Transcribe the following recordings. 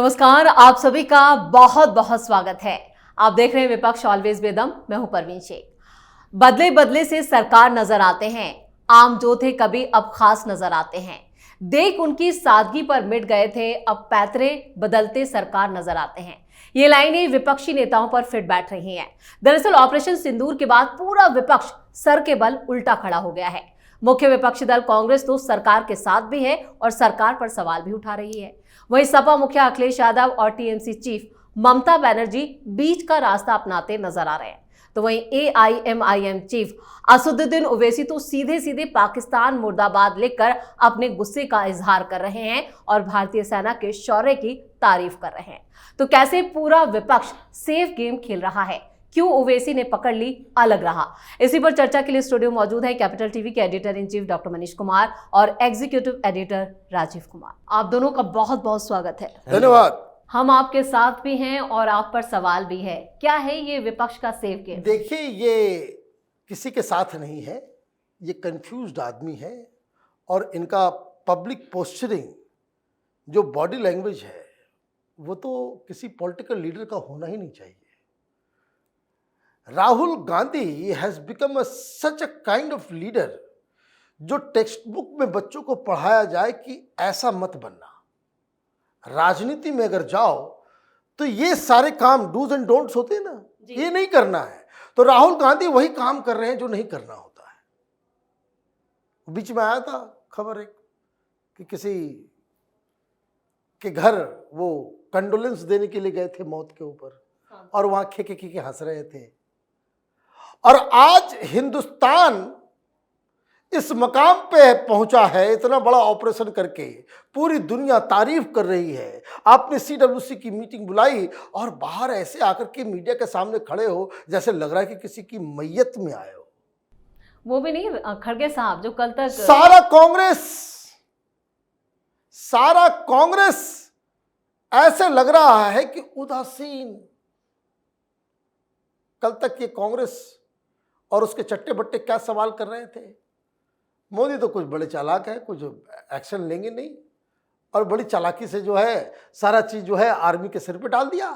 नमस्कार, आप सभी का बहुत बहुत स्वागत है। आप देख रहे हैं विपक्ष ऑलवेज बेदम। मैं हूं परवीन शेख। बदले बदले से सरकार नजर आते हैं, आम जो थे कभी अब खास नजर आते हैं। देख उनकी सादगी पर मिट गए थे, अब पैतरे बदलते सरकार नजर आते हैं। ये लाइनें विपक्षी नेताओं पर फिट बैठ रही हैं। दरअसल ऑपरेशन सिंदूर के बाद पूरा विपक्ष सर के बल उल्टा खड़ा हो गया है। मुख्य विपक्षी दल कांग्रेस तो सरकार के साथ भी है और सरकार पर सवाल भी उठा रही है। वहीं सपा मुखिया अखिलेश यादव और टीएमसी चीफ ममता बनर्जी बीच का रास्ता अपनाते नजर आ रहे हैं। तो वहीं एआईएमआईएम चीफ असदुद्दीन ओवैसी तो सीधे सीधे पाकिस्तान मुर्दाबाद लिखकर अपने गुस्से का इजहार कर रहे हैं और भारतीय सेना के शौर्य की तारीफ कर रहे हैं। तो कैसे पूरा विपक्ष सेफ गेम खेल रहा है, क्यों ओवैसी ने पकड़ ली अलग रहा, इसी पर चर्चा के लिए स्टूडियो मौजूद है कैपिटल टीवी के editor in chief doctor Manish Kumar और एग्जीक्यूटिव एडिटर राजीव कुमार। आप दोनों का बहुत बहुत स्वागत है। धन्यवाद। हम आपके साथ भी हैं और आप पर सवाल भी है। क्या है ये विपक्ष का सेफ गेम? देखिए, ये किसी के साथ नहीं है, ये कंफ्यूज्ड आदमी है और इनका पब्लिक पोस्चरिंग, जो बॉडी लैंग्वेज है, वो तो किसी पॉलिटिकल लीडर का होना ही नहीं चाहिए। Rahul Gandhi has become such a kind of leader जो टेक्स्ट बुक में बच्चों को पढ़ाया जाए कि ऐसा मत बनना। राजनीति में अगर जाओ तो ये सारे काम डूज एंड डोंट्स होते हैं ना, ये नहीं करना है। तो राहुल गांधी वही काम कर रहे हैं जो नहीं करना होता है। बीच में आया था खबर एक कि किसी के घर वो कंडोलेंस देने के लिए गए थे मौत के ऊपर और वहां खे हंस रहे थे। और आज हिंदुस्तान इस मकाम पे पहुंचा है, इतना बड़ा ऑपरेशन करके पूरी दुनिया तारीफ कर रही है। आपने सीडब्ल्यूसी की मीटिंग बुलाई और बाहर ऐसे आकर के मीडिया के सामने खड़े हो जैसे लग रहा है कि किसी की मैयत में आए हो। वो भी नहीं, खड़गे साहब जो कल तक सारा कांग्रेस ऐसे लग रहा है कि उदासीन। कल तक ये कांग्रेस और उसके चट्टे बट्टे क्या सवाल कर रहे थे, मोदी तो कुछ बड़े चालाक है, कुछ एक्शन लेंगे नहीं और बड़ी चालाकी से जो है सारा चीज जो है आर्मी के सिर पे डाल दिया।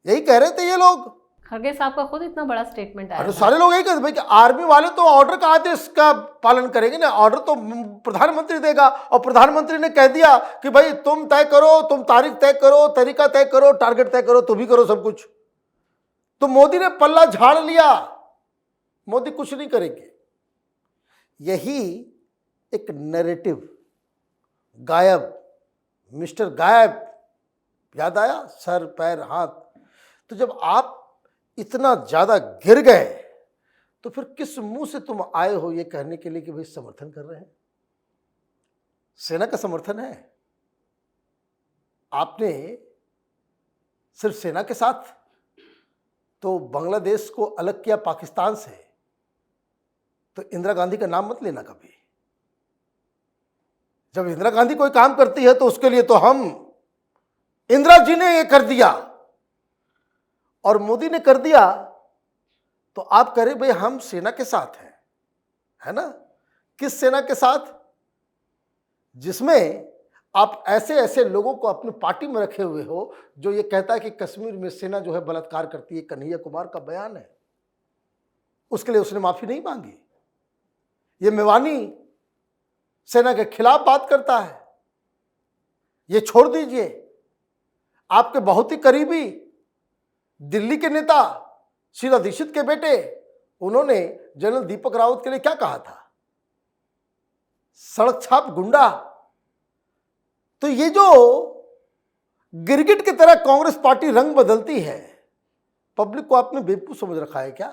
यही कह रहे थे ये लोग। खड़गे साहब का खुद इतना बड़ा स्टेटमेंट आया। अरे सारे लोग यही कहते भाई कि आर्मी वाले तो ऑर्डर का आदेश का पालन करेंगे ना, ऑर्डर तो प्रधानमंत्री देगा और प्रधानमंत्री ने कह दिया कि भाई तुम तय करो, तुम तारीख तय करो, तरीका तय करो, टारगेट तय करो, तुम ही करो सब कुछ। तो मोदी ने पल्ला झाड़ लिया, मोदी कुछ नहीं करेंगे। यही एक नैरेटिव गायब, मिस्टर गायब याद आया, सर पैर हाथ। तो जब आप इतना ज्यादा गिर गए तो फिर किस मुंह से तुम आए हो ये कहने के लिए कि भाई समर्थन कर रहे हैं? सेना का समर्थन है। आपने सिर्फ सेना के साथ तो बांग्लादेश को अलग किया पाकिस्तान से, तो इंदिरा गांधी का नाम मत लेना कभी। जब इंदिरा गांधी कोई काम करती है तो उसके लिए तो हम इंदिरा जी ने ये कर दिया और मोदी ने कर दिया, तो आप करें भाई हम सेना के साथ हैं, है ना। किस सेना के साथ? जिसमें आप ऐसे ऐसे लोगों को अपनी पार्टी में रखे हुए हो जो ये कहता है कि कश्मीर में सेना जो है बलात्कार करती है। कन्हैया कुमार का बयान है, उसके लिए उसने माफी नहीं मांगी। ये मेवानी सेना के खिलाफ बात करता है। ये छोड़ दीजिए, आपके बहुत ही करीबी दिल्ली के नेता शीला दीक्षित के बेटे, उन्होंने जनरल दीपक रावत के लिए क्या कहा था? सड़क छाप गुंडा। तो ये जो गिरगिट की तरह कांग्रेस पार्टी रंग बदलती है, पब्लिक को आपने बेवकूफ समझ रखा है क्या?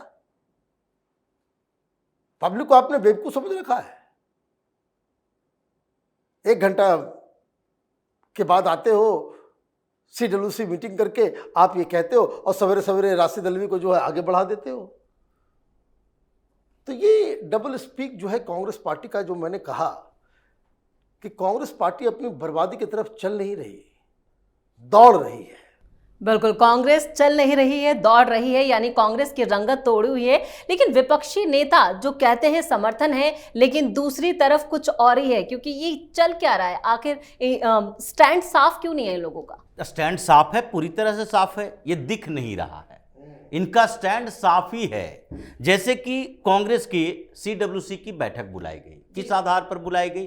पब्लिक को आपने बेवकूफ समझ रखा है। 1 घंटा के बाद आते हो सीडब्ल्यूसी मीटिंग करके, आप ये कहते हो और सवेरे सवेरे राशिद अल्वी को जो है आगे बढ़ा देते हो। तो ये डबल स्पीक जो है कांग्रेस पार्टी का, जो मैंने कहा कि कांग्रेस पार्टी अपनी बर्बादी की तरफ चल नहीं रही, दौड़ रही है। बिल्कुल, कांग्रेस चल नहीं रही है, दौड़ रही है, यानी कांग्रेस की रंगत तोड़ी हुई है। लेकिन विपक्षी नेता जो कहते हैं समर्थन है, लेकिन दूसरी तरफ कुछ और ही है, क्योंकि ये चल क्या रहा है आखिर? स्टैंड साफ क्यों नहीं है इन लोगों का? स्टैंड साफ है, पूरी तरह से साफ है, ये दिख नहीं रहा है। इनका स्टैंड साफ ही है। जैसे कि कांग्रेस की CWC की बैठक बुलाई गई, किस आधार पर बुलाई गई,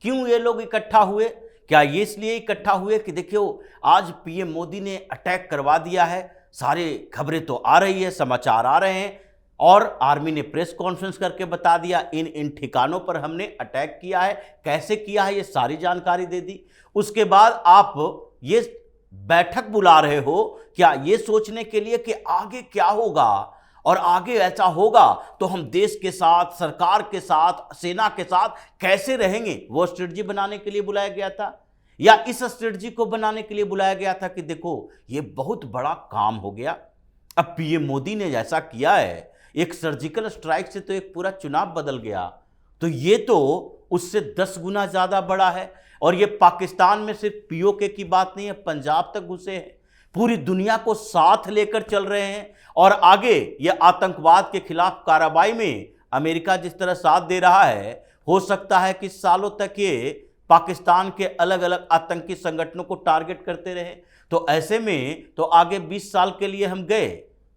क्यों ये लोग इकट्ठा हुए? क्या ये इसलिए इकट्ठा हुए कि देखियो आज PM मोदी ने अटैक करवा दिया है, सारे खबरें तो आ रही है, समाचार आ रहे हैं, और आर्मी ने प्रेस कॉन्फ्रेंस करके बता दिया इन इन ठिकानों पर हमने अटैक किया है, कैसे किया है ये सारी जानकारी दे दी। उसके बाद आप ये बैठक बुला रहे हो क्या ये सोचने के लिए कि आगे क्या होगा, और आगे ऐसा होगा तो हम देश के साथ, सरकार के साथ, सेना के साथ कैसे रहेंगे? वो स्ट्रेटजी बनाने के लिए बुलाया गया था, या इस स्ट्रेटजी को बनाने के लिए बुलाया गया था कि देखो ये बहुत बड़ा काम हो गया, अब PM मोदी ने जैसा किया है, एक सर्जिकल स्ट्राइक से तो एक पूरा चुनाव बदल गया, तो ये तो उससे 10 गुना ज्यादा बड़ा है। और ये पाकिस्तान में सिर्फ POK की बात नहीं है, पंजाब तक घुसे हैं, पूरी दुनिया को साथ लेकर चल रहे हैं। और आगे ये आतंकवाद के खिलाफ कार्रवाई में अमेरिका जिस तरह साथ दे रहा है, हो सकता है कि सालों तक ये पाकिस्तान के अलग अलग आतंकी संगठनों को टारगेट करते रहे। तो ऐसे में तो आगे 20 साल के लिए हम गए,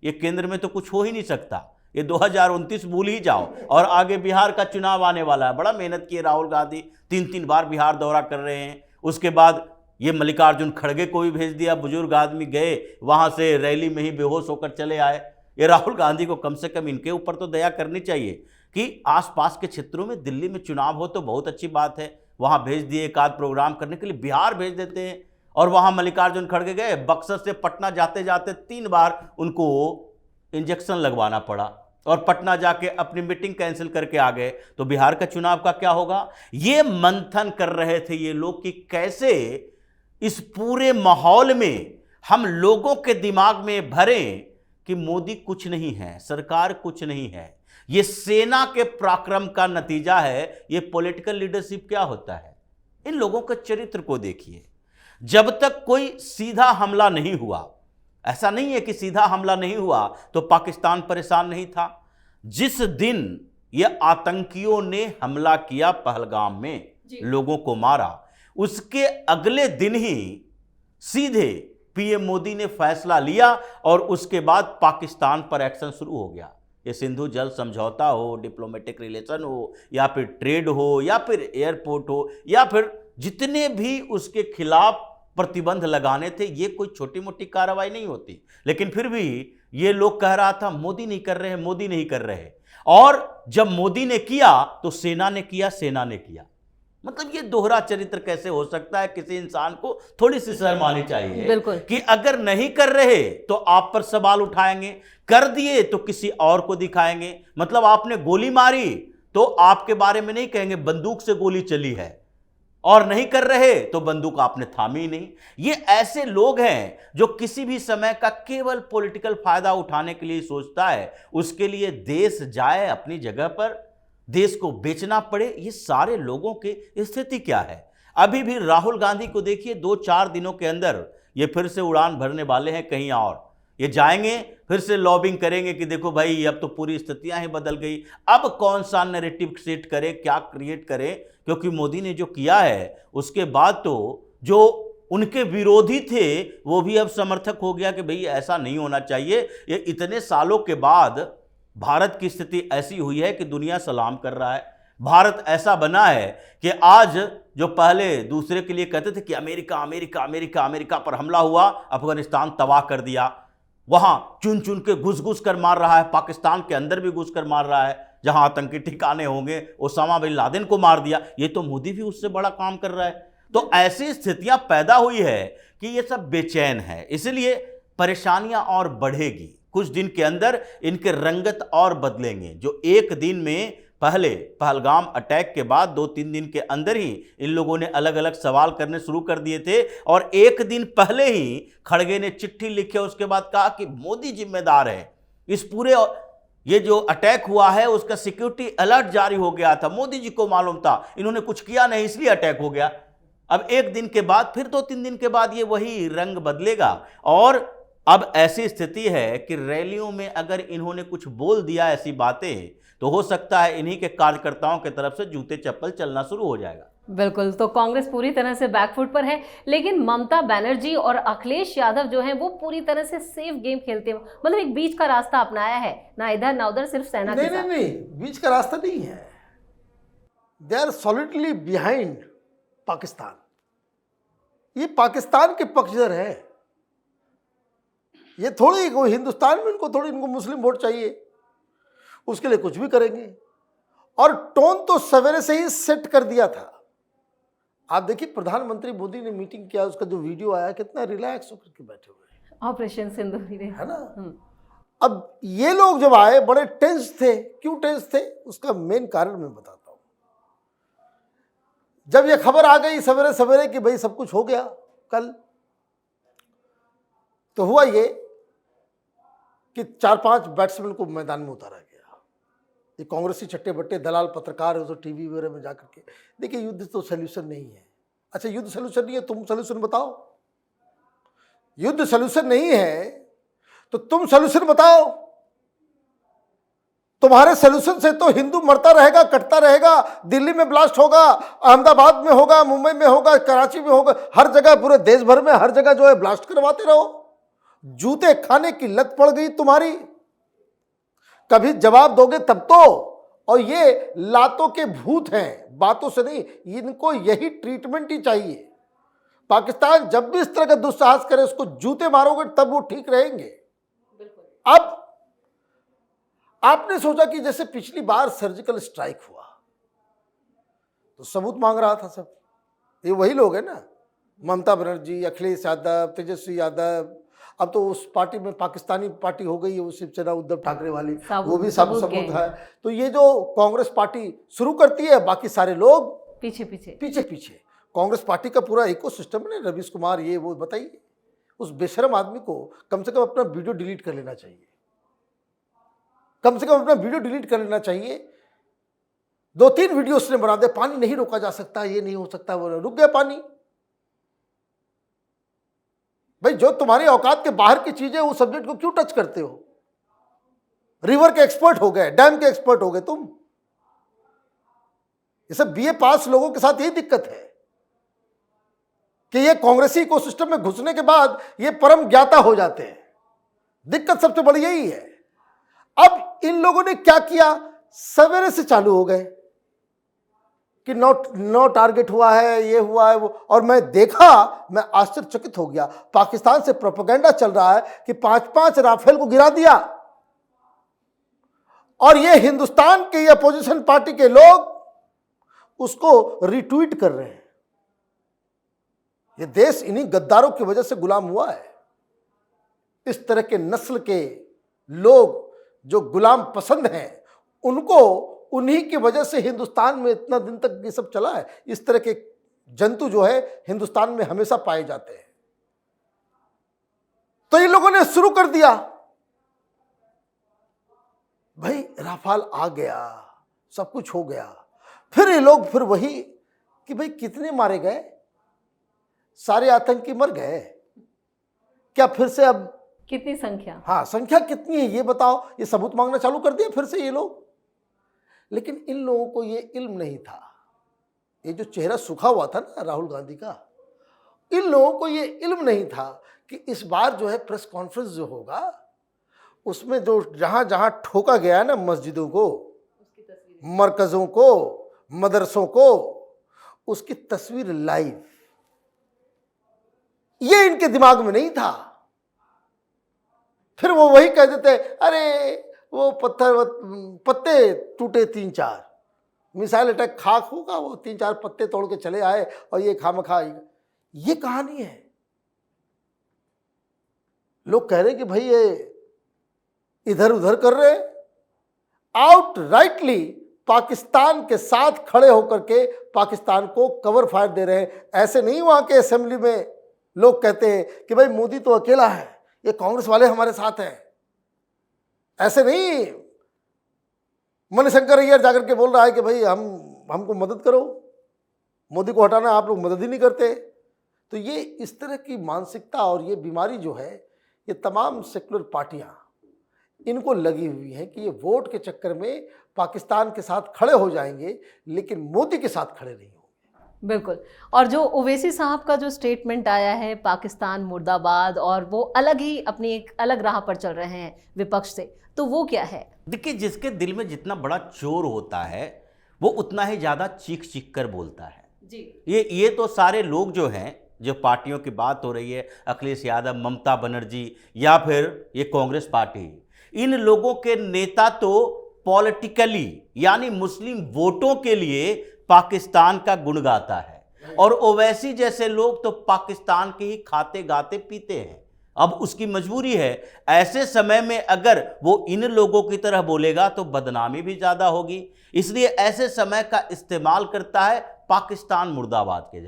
ये केंद्र में तो कुछ हो ही नहीं सकता, ये 2029 भूल ही जाओ। और आगे बिहार का चुनाव आने वाला है, बड़ा मेहनत किए राहुल गांधी, 3-3 बार बिहार दौरा कर रहे हैं। उसके बाद ये मल्लिकार्जुन खड़गे को भी भेज दिया, बुजुर्ग आदमी गए वहां से रैली में ही बेहोश होकर चले आए। ये राहुल गांधी को कम से कम इनके ऊपर तो दया करनी चाहिए कि आसपास के क्षेत्रों में, दिल्ली में चुनाव हो तो बहुत अच्छी बात है, वहां भेज दिए एक आध प्रोग्राम करने के लिए, बिहार भेज देते हैं। और वहां मल्लिकार्जुन खड़गे गए, बक्सर से पटना जाते जाते 3 बार उनको इंजेक्शन लगवाना पड़ा, और पटना जाके अपनी मीटिंग कैंसिल करके आ गए। तो बिहार का चुनाव का क्या होगा? ये मंथन कर रहे थे ये लोग कि कैसे इस पूरे माहौल में हम लोगों के दिमाग में भरें कि मोदी कुछ नहीं है, सरकार कुछ नहीं है, ये सेना के पराक्रम का नतीजा है। ये पॉलिटिकल लीडरशिप क्या होता है? इन लोगों के चरित्र को देखिए। जब तक कोई सीधा हमला नहीं हुआ, ऐसा नहीं है कि सीधा हमला नहीं हुआ तो पाकिस्तान परेशान नहीं था। जिस दिन ये आतंकियों ने हमला किया पहलगाम में, लोगों को मारा, उसके अगले दिन ही सीधे PM मोदी ने फैसला लिया, और उसके बाद पाकिस्तान पर एक्शन शुरू हो गया। ये सिंधु जल समझौता हो, डिप्लोमेटिक रिलेशन हो, या फिर ट्रेड हो, या फिर एयरपोर्ट हो, या फिर जितने भी उसके खिलाफ प्रतिबंध लगाने थे, ये कोई छोटी मोटी कार्रवाई नहीं होती। लेकिन फिर भी ये लोग कह रहा था मोदी नहीं कर रहे, मोदी नहीं कर रहे, और जब मोदी ने किया तो सेना ने किया, सेना ने किया। मतलब ये दोहरा चरित्र कैसे हो सकता है? किसी इंसान को थोड़ी सी शर्म आनी चाहिए। बिल्कुल। कि अगर नहीं कर रहे तो आप पर सवाल उठाएंगे, कर दिए तो किसी और को दिखाएंगे। मतलब आपने गोली मारी तो आपके बारे में नहीं कहेंगे बंदूक से गोली चली है, और नहीं कर रहे तो बंदूक आपने थामी ही नहीं। ये ऐसे लोग हैं जो किसी भी समय का केवल पॉलिटिकल फायदा उठाने के लिए सोचता है, उसके लिए देश जाए अपनी जगह पर, देश को बेचना पड़े। ये सारे लोगों की स्थिति क्या है? अभी भी राहुल गांधी को देखिए, 2-4 दिनों के अंदर ये फिर से उड़ान भरने वाले हैं कहीं और। ये जाएंगे, फिर से लॉबिंग करेंगे कि देखो भाई अब तो पूरी स्थितियां ही बदल गई, अब कौन सा नैरेटिव सेट करे, क्या क्रिएट करे, क्योंकि मोदी ने जो किया है उसके बाद तो जो उनके विरोधी थे वो भी अब समर्थक हो गया कि भाई ऐसा नहीं होना चाहिए। ये इतने सालों के बाद भारत की स्थिति ऐसी हुई है कि दुनिया सलाम कर रहा है। भारत ऐसा बना है कि आज जो पहले दूसरे के लिए कहते थे कि अमेरिका अमेरिका अमेरिका अमेरिका पर हमला हुआ, अफगानिस्तान तबाह कर दिया, वहां चुन चुन के घुस घुस कर मार रहा है, पाकिस्तान के अंदर भी घुस कर मार रहा है, जहां आतंकी ठिकाने होंगे ओसामा बिन लादेन को मार दिया। ये तो मोदी भी उससे बड़ा काम कर रहा है। तो ऐसी स्थितियां पैदा हुई है कि ये सब बेचैन है, इसलिए परेशानियां और बढ़ेगी। कुछ दिन के अंदर इनके रंगत और बदलेंगे। जो एक दिन में पहले पहलगाम अटैक के बाद 2-3 दिन के अंदर ही इन लोगों ने अलग अलग सवाल करने शुरू कर दिए थे, और एक दिन पहले ही खड़गे ने चिट्ठी लिखी, उसके बाद कहा कि मोदी जिम्मेदार है इस पूरे, ये जो अटैक हुआ है उसका सिक्योरिटी अलर्ट जारी हो गया था, मोदी जी को मालूम था, इन्होंने कुछ किया नहीं इसलिए अटैक हो गया। अब एक दिन के बाद फिर 2-3 दिन के बाद ये वही रंग बदलेगा, और अब ऐसी स्थिति है कि रैलियों में अगर इन्होंने कुछ बोल दिया ऐसी बातें, तो हो सकता है इन्हीं के कार्यकर्ताओं की तरफ से जूते चप्पल चलना शुरू हो जाएगा। बिल्कुल, तो कांग्रेस पूरी तरह से बैकफुट पर है, लेकिन ममता बनर्जी और अखिलेश यादव जो हैं वो पूरी तरह से सेफ गेम खेलते हैं, मतलब एक बीच का रास्ता अपनाया है, ना इधर ना उधर, सिर्फ सेना के साथ। नहीं, बीच का रास्ता नहीं है। They are solidly behind Pakistan. ये पाकिस्तान के पक्षधर है। ये थोड़ी कोई हिंदुस्तान में इनको मुस्लिम वोट चाहिए, उसके लिए कुछ भी करेंगे। और टोन तो सवेरे से ही सेट कर दिया था। आप देखिए, प्रधानमंत्री मोदी ने मीटिंग किया, उसका जो वीडियो आया, कितना रिलैक्स होकर के बैठे हुए हैं, ऑपरेशन सिंदूर है ना। अब ये लोग जब आए बड़े टेंस थे। क्यों टेंस थे, उसका मेन कारण मैं बताता हूं। जब ये खबर आ गई सवेरे सवेरे कि भाई सब कुछ हो गया कल, तो हुआ ये कि 4-5 बैट्समैन को मैदान में उतारा गया। ये कांग्रेसी चट्टे बट्टे दलाल पत्रकार है, तो टीवी वगैरह में जाकर के देखिए, युद्ध तो सोल्यूशन नहीं है। अच्छा, युद्ध सोल्यूशन नहीं है, तुम सोल्यूशन बताओ। युद्ध सोल्यूशन नहीं है तो तुम सोल्यूशन बताओ। तुम्हारे सोल्यूशन से तो हिंदू मरता रहेगा, कटता रहेगा। दिल्ली में ब्लास्ट होगा, अहमदाबाद में होगा, मुंबई में होगा, कराची में होगा, हर जगह, पूरे देश भर में हर जगह जो है ब्लास्ट करवाते रहो। जूते खाने की लत पड़ गई तुम्हारी, कभी जवाब दोगे तब तो। और ये लातों के भूत हैं, बातों से नहीं। इनको यही ट्रीटमेंट ही चाहिए। पाकिस्तान जब भी इस तरह का दुस्साहस करे, उसको जूते मारोगे तब वो ठीक रहेंगे। अब आपने सोचा कि जैसे पिछली बार सर्जिकल स्ट्राइक हुआ तो सबूत मांग रहा था सब। ये वही लोग हैं ना, ममता बनर्जी, अखिलेश यादव, तेजस्वी यादव। अब तो उस पार्टी में पाकिस्तानी पार्टी हो गई है, वो शिवसेना उद्धव ठाकरे वाली, वो भी सब सबूत है। तो ये जो कांग्रेस पार्टी शुरू करती है, बाकी सारे लोग पीछे पीछे पीछे पीछे। कांग्रेस पार्टी का पूरा इकोसिस्टम है ना, रवीश कुमार, ये वो। बताइए, उस बेशरम आदमी को कम से कम अपना वीडियो डिलीट कर लेना चाहिए। कम से कम अपना वीडियो डिलीट कर लेना चाहिए। 2-3 वीडियो उसने बना दिया, पानी नहीं रोका जा सकता, ये नहीं हो सकता, वो रुक गया पानी। भाई, जो तुम्हारी औकात के बाहर की चीजें, उस सब्जेक्ट को क्यों टच करते हो? रिवर के एक्सपर्ट हो गए, डैम के एक्सपर्ट हो गए तुम। ये सब बीए पास लोगों के साथ यही दिक्कत है कि ये कांग्रेसी इकोसिस्टम में घुसने के बाद ये परम ज्ञाता हो जाते हैं। दिक्कत सबसे बड़ी यही है। अब इन लोगों ने क्या किया, सवेरे से चालू हो गए कि नो टारगेट हुआ है, ये हुआ है वो। और मैं देखा, मैं आश्चर्यचकित हो गया। पाकिस्तान से प्रोपेगेंडा चल रहा है कि 5-5 राफेल को गिरा दिया, और ये हिंदुस्तान के अपोजिशन पार्टी के लोग उसको रिट्वीट कर रहे हैं। ये देश इन्हीं गद्दारों की वजह से गुलाम हुआ है। इस तरह के नस्ल के लोग जो गुलाम पसंद हैं, उनको, उन्हीं की वजह से हिंदुस्तान में इतना दिन तक ये सब चला है। इस तरह के जंतु जो है हिंदुस्तान में हमेशा पाए जाते हैं। तो इन लोगों ने शुरू कर दिया, भाई राफेल आ गया, सब कुछ हो गया। फिर ये लोग फिर वही कि भाई कितने मारे गए, सारे आतंकी मर गए क्या? फिर से अब कितनी संख्या, हाँ, संख्या कितनी है ये बताओ। ये सबूत मांगना चालू कर दिया फिर से ये लोग। लेकिन इन लोगों को ये इल्म नहीं था। ये जो चेहरा सूखा हुआ था ना राहुल गांधी का, इन लोगों को ये इल्म नहीं था कि इस बार जो है प्रेस कॉन्फ्रेंस जो होगा, उसमें जो जहां जहां ठोका गया है ना, मस्जिदों को, मरकजों को, मदरसों को, उसकी तस्वीर लाइव, ये इनके दिमाग में नहीं था। फिर वो वही कह देते, अरे वो पत्ते टूटे 3-4, मिसाइल अटैक खाक होगा, वो 3-4 पत्ते तोड़ के चले आए और ये खामखा। ये कहानी है। लोग कह रहे कि भाई ये इधर उधर कर रहे, आउट राइटली पाकिस्तान के साथ खड़े होकर के पाकिस्तान को कवर फायर दे रहे हैं। ऐसे नहीं वहां के असेंबली में लोग कहते हैं कि भाई मोदी तो अकेला है, ये कांग्रेस वाले हमारे साथ हैं। ऐसे नहीं मणिशंकर अय्यर जाकर के बोल रहा है कि भाई हमको मदद करो, मोदी को हटाना, आप लोग मदद ही नहीं करते। तो ये इस तरह की मानसिकता और ये बीमारी जो है, ये तमाम सेकुलर पार्टियां इनको लगी हुई हैं कि ये वोट के चक्कर में पाकिस्तान के साथ खड़े हो जाएंगे, लेकिन मोदी के साथ खड़े नहीं होंगे। बिल्कुल। और जो ओवैसी साहब का जो स्टेटमेंट आया है पाकिस्तान मुर्दाबाद, और वो अलग ही अपनी एक अलग राह पर चल रहे हैं विपक्ष से, तो वो क्या है? देखिए, जिसके दिल में जितना बड़ा चोर होता है वो उतना ही ज़्यादा चीख चीख कर बोलता है जी। ये तो सारे लोग जो हैं, जो पार्टियों की बात हो रही है, अखिलेश यादव, ममता बनर्जी या फिर ये कांग्रेस पार्टी, इन लोगों के नेता तो पॉलिटिकली यानी मुस्लिम वोटों के लिए पाकिस्तान का गुण गाता है, और ओवैसी जैसे लोग तो पाकिस्तान के ही खाते गाते पीते हैं। अब उसकी मजबूरी है। ऐसे समय में अगर वो इन लोगों की तरह बोलेगा तो बदनामी भी ज़्यादा होगी, इसलिए ऐसे समय का इस्तेमाल करता है पाकिस्तान मुर्दाबाद के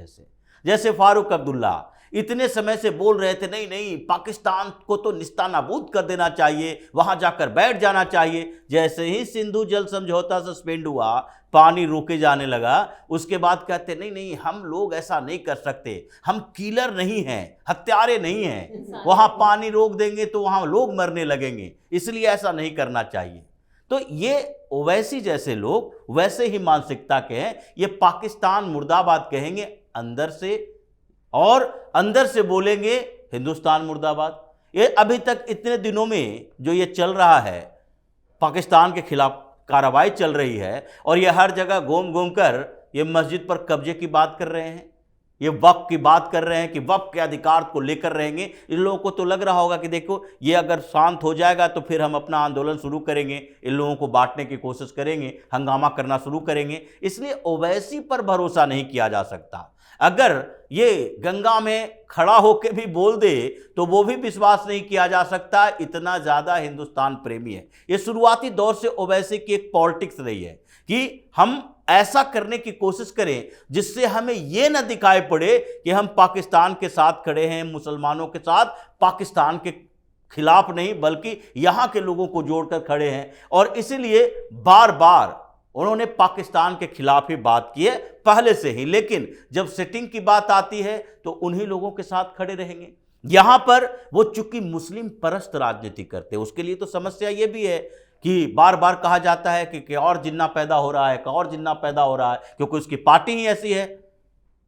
जैसे फारूक अब्दुल्ला इतने समय से बोल रहे थे नहीं नहीं पाकिस्तान को तो निस्तानाबूद कर देना चाहिए, वहां जाकर बैठ जाना चाहिए। जैसे ही सिंधु जल समझौता सस्पेंड हुआ, पानी रोके जाने लगा, उसके बाद कहते नहीं नहीं हम लोग ऐसा नहीं कर सकते, हम किलर नहीं हैं, हत्यारे नहीं हैं, वहां पानी रोक देंगे तो वहां लोग मरने लगेंगे, इसलिए ऐसा नहीं करना चाहिए। तो ये ओवैसी जैसे लोग वैसे ही मानसिकता के हैं, ये पाकिस्तान मुर्दाबाद कहेंगे अंदर से, और अंदर से बोलेंगे हिंदुस्तान मुर्दाबाद। ये अभी तक इतने दिनों में जो ये चल रहा है, पाकिस्तान के खिलाफ कार्रवाई चल रही है, और ये हर जगह घूम घूम कर ये मस्जिद पर कब्जे की बात कर रहे हैं, ये वक्फ की बात कर रहे हैं कि वक्फ के अधिकार को लेकर रहेंगे। इन लोगों को तो लग रहा होगा कि देखो ये अगर शांत हो जाएगा तो फिर हम अपना आंदोलन शुरू करेंगे, इन लोगों को बांटने की कोशिश करेंगे, हंगामा करना शुरू करेंगे। इसलिए ओवैसी पर भरोसा नहीं किया जा सकता। अगर ये गंगा में खड़ा होकर भी बोल दे तो वो भी विश्वास नहीं किया जा सकता, इतना ज़्यादा हिंदुस्तान प्रेमी है। ये शुरुआती दौर से ओवैसी की एक पॉलिटिक्स रही है कि हम ऐसा करने की कोशिश करें जिससे हमें ये न दिखाई पड़े कि हम पाकिस्तान के साथ खड़े हैं, मुसलमानों के साथ, पाकिस्तान के खिलाफ नहीं बल्कि यहाँ के लोगों को जोड़कर खड़े हैं। और इसीलिए बार बार उन्होंने पाकिस्तान के खिलाफ ही बात की है पहले से ही, लेकिन जब सेटिंग की बात आती है तो उन्हीं लोगों के साथ खड़े रहेंगे। यहां पर वो चूंकि मुस्लिम परस्त राजनीति करते हैं, उसके लिए तो समस्या ये भी है कि बार बार कहा जाता है कि और जिन्ना पैदा हो रहा है, और जिन्ना पैदा हो रहा है, क्योंकि उसकी पार्टी ही ऐसी है,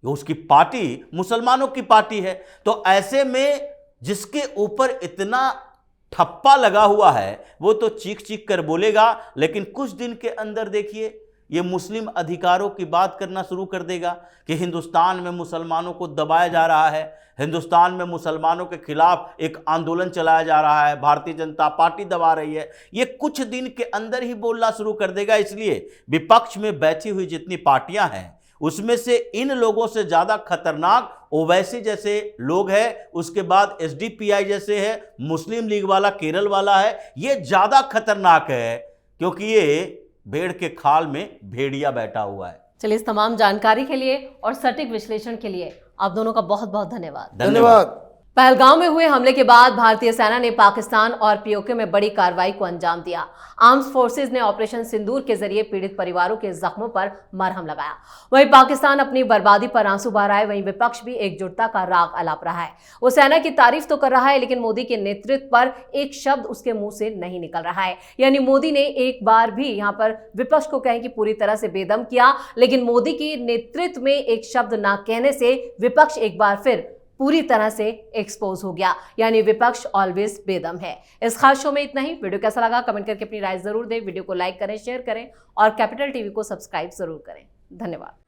उसकी पार्टी मुसलमानों की पार्टी है। तो ऐसे में जिसके ऊपर इतना ठप्पा लगा हुआ है वो तो चीख चीख कर बोलेगा, लेकिन कुछ दिन के अंदर देखिए ये मुस्लिम अधिकारों की बात करना शुरू कर देगा कि हिंदुस्तान में मुसलमानों को दबाया जा रहा है, हिंदुस्तान में मुसलमानों के खिलाफ एक आंदोलन चलाया जा रहा है, भारतीय जनता पार्टी दबा रही है। ये कुछ दिन के अंदर ही बोलना शुरू कर देगा। इसलिए विपक्ष में बैठी हुई जितनी पार्टियां हैं उसमें से इन लोगों से ज़्यादा खतरनाक ओवैसी जैसे लोग हैं, उसके बाद एसडीपीआई जैसे है, मुस्लिम लीग वाला केरल वाला है, ये ज़्यादा खतरनाक है क्योंकि ये भेड़ के खाल में भेड़िया बैठा हुआ है। चलिए, इस तमाम जानकारी के लिए और सटीक विश्लेषण के लिए आप दोनों का बहुत बहुत धन्यवाद। धन्यवाद। पहलगाम में हुए हमले के बाद भारतीय सेना ने पाकिस्तान और पीओके में बड़ी कार्रवाई को अंजाम दिया। आर्म्स फोर्सेज ने ऑपरेशन सिंदूर के जरिए पीड़ित परिवारों के जख्मों पर मरहम लगाया। वहीं पाकिस्तान अपनी बर्बादी पर आंसू बहा रहा है, वहीं विपक्ष भी एकजुटता का राग अलाप रहा है। वो सेना की तारीफ तो कर रहा है, लेकिन मोदी के नेतृत्व पर एक शब्द उसके मुंह से नहीं निकल रहा है। यानी मोदी ने एक बार भी यहाँ पर विपक्ष को कहें कि पूरी तरह से बेदम किया, लेकिन मोदी के नेतृत्व में एक शब्द ना कहने से विपक्ष एक बार फिर पूरी तरह से एक्सपोज हो गया। यानी विपक्ष ऑलवेज बेदम है। इस खास शो में इतना ही। वीडियो कैसा लगा कमेंट करके अपनी राय जरूर दें। वीडियो को लाइक करें, शेयर करें और कैपिटल टीवी को सब्सक्राइब जरूर करें। धन्यवाद।